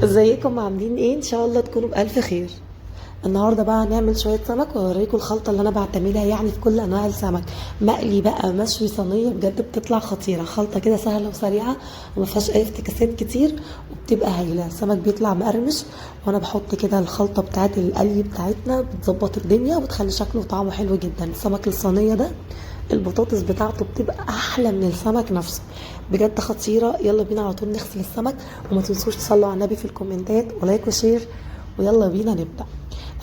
ازيكم عاملين ايه؟ ان شاء الله تكونوا بألف خير. النهارده بقى هنعمل شويه سمك واوريكم الخلطه اللي انا بعتمدها يعني في كل انواع السمك. مقلي بقى، مشوي، صينيه، بجد بتطلع خطيره. خلطه كده سهله وسريعه وما فيهاش اي افتكاسات كتير وبتبقى هايله. السمك بيطلع مقرمش وانا بحط كده الخلطه بتاعت القلي بتاعتنا بتظبط الدنيا وبتخلي شكله وطعمه حلو جدا. السمك الصينيه ده البطاطس بتاعته بتبقى احلى من السمك نفسه، بجد خطيره. يلا بينا على طول نغسل السمك، وما تنسوش تصلوا على النبي في الكومنتات ولايك وشير، ويلا بينا نبدا.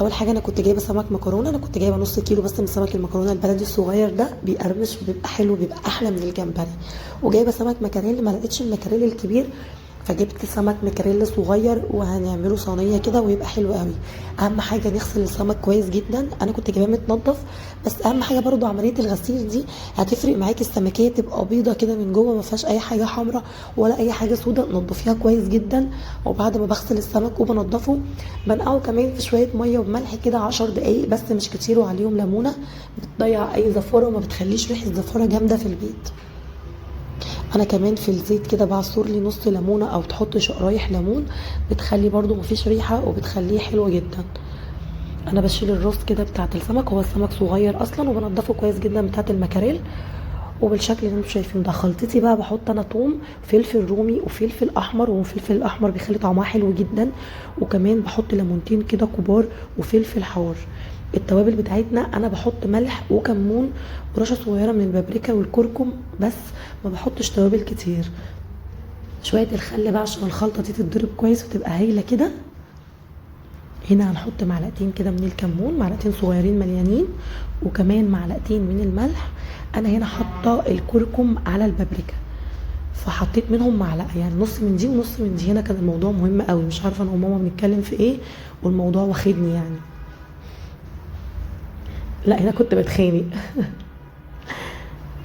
اول حاجه انا كنت جايبه سمك مكرونه، انا كنت جايبه نص كيلو بس من سمك المكرونه البلدي الصغير ده، بيقرمش وبيبقى حلو، بيبقى احلى من الجمبري. وجايبه سمك مكاريل، ما لقيتش المكاريل الكبير فجبت سمك مكاريل صغير وهنعمله صينيه كده ويبقى حلو قوي. اهم حاجه نغسل السمك كويس جدا، انا كنت جايباه متنضف، بس اهم حاجه برضو عمليه الغسيل دي هتفرق معاكي. السمكيه تبقى بيضه كده من جوه، ما فيهاش اي حاجه حمراء ولا اي حاجه سوداء، نضفيها كويس جدا. وبعد ما بغسل السمك وبنضفه بنقعه كمان في شويه ميه وملح كده 10 دقايق بس مش كتير، وعليهم ليمونه بتضيع اي زفاره وما بتخليش ريحه زفاره جامده في البيت. انا كمان في الزيت كده بعصر لي نص ليمونه او تحط شرايح ليمون، بتخلي برضو مفيش ريحه وبتخليه حلو جدا. انا بشيل الراس كده بتاعت السمك، هو السمك صغير اصلا، وبنضفه كويس جدا بتاعت المكاريل. وبالشكل اللي انتم شايفينه ده خلطتي بقى. بحط انا توم، فلفل رومي وفلفل احمر، والفلفل الاحمر بيخلي طعمها حلو جدا. وكمان بحط ليمونتين كده كبار وفلفل حار. التوابل بتاعتنا انا بحط ملح وكمون ورشه صغيره من البابريكا والكركم بس، ما بحطش توابل كتير. شويه الخل بقى عشان الخلطه دي تتضرب كويس وتبقى هايله كده. هنا هنحط معلقتين كده من الكمون، معلقتين صغيرين مليانين، وكمان معلقتين من الملح. انا هنا حاطه الكركم على البابريكا فحطيت منهم معلقه، يعني نص من دي ونص من دي. هنا كان الموضوع مهم قوي، مش عارفه انا وماما بنتكلم في ايه والموضوع واخدني يعني. لا هنا كنت بتخانق.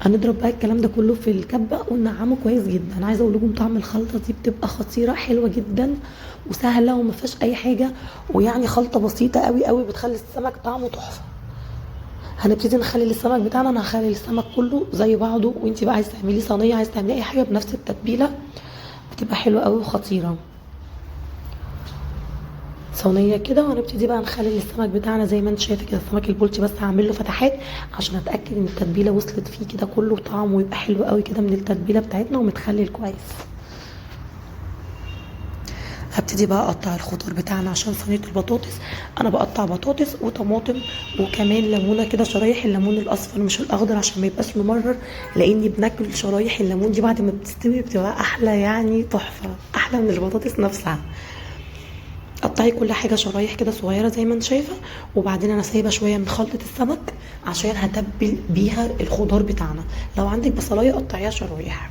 هنضرب بقى الكلام ده كله في الكبه وننعمه كويس جدا. انا عايزه اقول لكم طعم الخلطه دي بتبقى خطيره حلوه جدا وسهله وما فيهاش اي حاجه، ويعني خلطه بسيطه قوي قوي بتخلي السمك طعمه تحفه. هنبتدي نخلي السمك بتاعنا، انا هخلي السمك كله زي بعضه، وانتي بقى عايزه تعملي صينيه، عايزه تعملي اي حاجه بنفس التتبيله بتبقى حلوه قوي وخطيره. صينيه كده، وهنبتدي بقى نخلي السمك بتاعنا زي ما انت شايفه كده. السمك البولتي بس هعمل له فتحات عشان اتاكد ان التتبيله وصلت فيه كده كله، طعمه يبقى حلو قوي كده من التتبيله بتاعتنا ومتخلل كويس. هبتدي بقى اقطع الخضار بتاعنا عشان صينيه البطاطس. انا بقطع بطاطس وطماطم وكمان ليمونه كده، شرايح الليمون الاصفر مش الاخضر عشان ما يبقاش ممرر، لاني بناكل شرايح الليمون دي بعد ما بتستوي بتبقى احلى، يعني تحفه، احلى من البطاطس نفسها. قطعي كل حاجه شرايح كده صغيره زي ما انت شايفه. وبعدين انا سايبه شويه من خلطه السمك عشان هتبل بيها الخضار بتاعنا. لو عندك بصلايه قطعيها شرايح،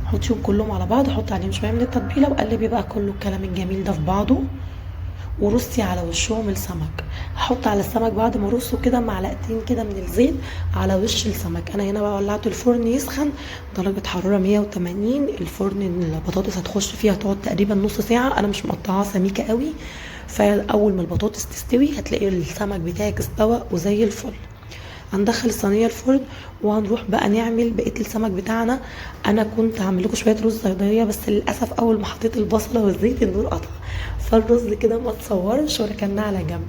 حطيهم كلهم على بعض، حطي عليهم شويه من التتبيله وقلبي بقى كله الكلام الجميل ده في بعضه، ورصي على وشهم السمك. هحط على السمك بعد ما ارصه كده معلقتين كده من الزيت على وش السمك. انا هنا بقى ولعت الفرن يسخن درجه حراره 180. الفرن البطاطس هتخش فيها تقعد تقريبا نص ساعه، انا مش مقطعاها سميكه قوي، فاول ما البطاطس تستوي هتلاقي السمك بتاعك استوى وزي الفل. هندخل الصينيه الفرن وهنروح بقى نعمل بقيه السمك بتاعنا. انا كنت هعمل لكم شويه رز صياديه بس للاسف اول ما حطيت البصله والزيت النور قطع، فالرز كده ما اتصورش وركناه على جنب.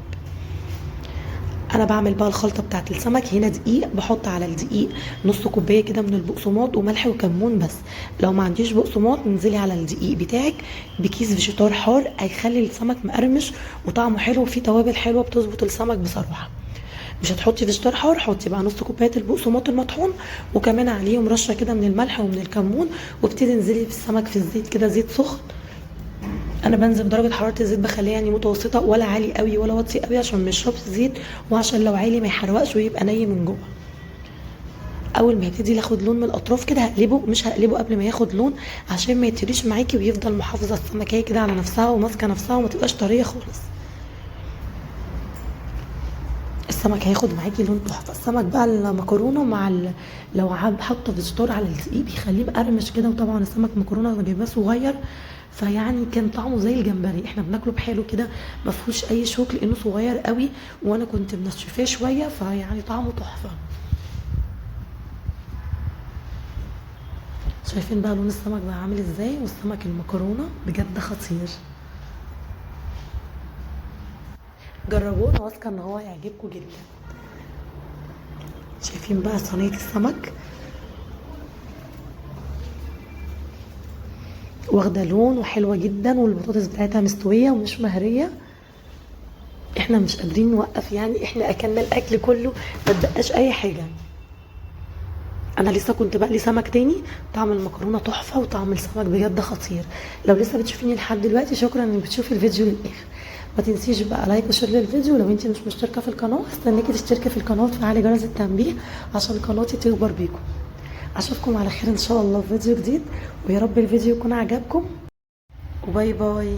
انا بعمل بقى الخلطه بتاعت السمك. هنا دقيق، بحط على الدقيق نص كوبايه كده من البقسماط وملح وكمون بس. لو ما عنديش بقسماط انزلي على الدقيق بتاعك بكيس فيجيتار حار، هيخلي السمك مقرمش وطعمه حلو وفيه توابل حلوه بتظبط السمك بصراحه. مش هتحطي فيجيتار حار، حطي بقى نص كوبايه البقسماط المطحون وكمان عليهم رشه كده من الملح ومن الكمون، وابتدي انزلي بالسمك في الزيت كده، زيت سخن. انا بنزل درجه حراره الزيت بخليها يعني متوسطه، ولا عالي قوي ولا واطي قوي عشان ما يشربش زيت، وعشان لو عالي ما يحرقش ويبقى ني من جوه. اول ما يبتدي ياخد لون من الاطراف كده هقلبه، مش هقلبه قبل ما ياخد لون عشان ما يتريش معاكي ويفضل محافظه السمكيه كده على نفسها وماسكه نفسها وما تبقاش طريه خالص. السمك هياخد معاكي لون تحفه. السمك بقى المكرونه مع لو حاطه فيجيتار على الدقيق بيخليه مقرمش كده، وطبعا السمك مكرونه انا جايباه صغير فيعني كان طعمه زي الجمبري، احنا بناكله بحاله كده ما فيهوش اي شوك لانه صغير قوي، وانا كنت منشفاه شويه فيعني طعمه تحفه. شايفين بقى لون السمك بقى عامل ازاي، والسمك المكرونه بجد خطير. جربوه، انا واثقه ان هو يعجبكم جدا. شايفين بقى صينيه السمك واخده لون وحلوه جدا، والبطاطس بتاعتها مستويه ومش مهريه. احنا مش قادرين نوقف يعني، احنا اكلنا الاكل كله، ما تبقاش اي حاجه. انا لسه كنت بقلي سمك تاني، طعم المكرونه تحفه وطعم السمك بجد خطير. لو لسه بتشوفيني لحد دلوقتي شكرا انك بتشوفي الفيديو للاخر. ما تنسيش بقى لايك وشير للفيديو. لو انت مش مشتركه في القناه استناكي تشتركي في القناه وتفعلي جرس التنبيه عشان قناتي تكبر بيكم. اشوفكم على خير ان شاء الله في فيديو جديد، ويا رب الفيديو يكون عجبكم، وباي باي.